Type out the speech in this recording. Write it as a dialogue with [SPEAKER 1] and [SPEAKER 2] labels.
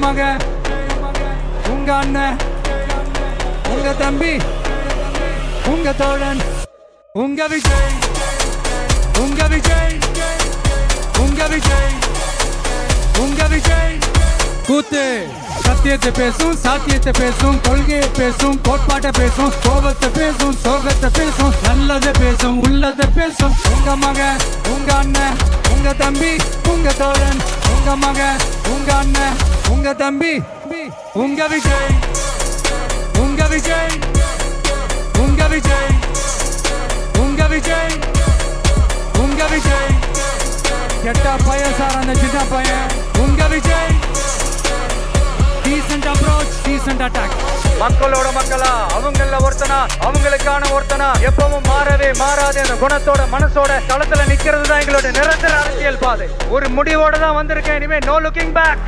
[SPEAKER 1] மக, உங்க அண்ணன், உங்க தம்பி, உங்க தோழன், உங்க விஜய், உங்க விஜய், உங்க விஜய், உங்க விஜய். கூத்து சத்தியத்தை பேசும், சாத்தியத்தை பேசும், கொள்கையை பேசும், கோட்பாட்டை பேசும், கோபத்தை பேசும், சோகத்தை பேசும், நல்லதை பேசும், உள்ளதை பேசும். உங்க மக, உங்க அண்ணன், உங்க தம்பி, உங்க தோழன், உங்க மக, உங்க அண்ணன், உங்க தம்பி, உங்க விஜய், உங்க விஜய், உங்க விஜய், உங்க விஜய், உங்க விஜய். கெட்ட பையன் சார் அந்த சின்ன பையன். உங்க Vijay. Decent approach, decent attack. மக்களோட மக்களா, அவங்கள ஒருத்தனா, அவங்களுக்கான ஒருத்தனா, எப்பவும் மாறவே மாறாத அந்த குணத்தோட மனசோட தளத்துல நிக்கிறது தான் எங்களோட நிரந்தர அரசியல் பாதை. ஒரு முடிவோட தான் வந்திருக்கேன். இனிமே நோ லுக்கிங் பேக்.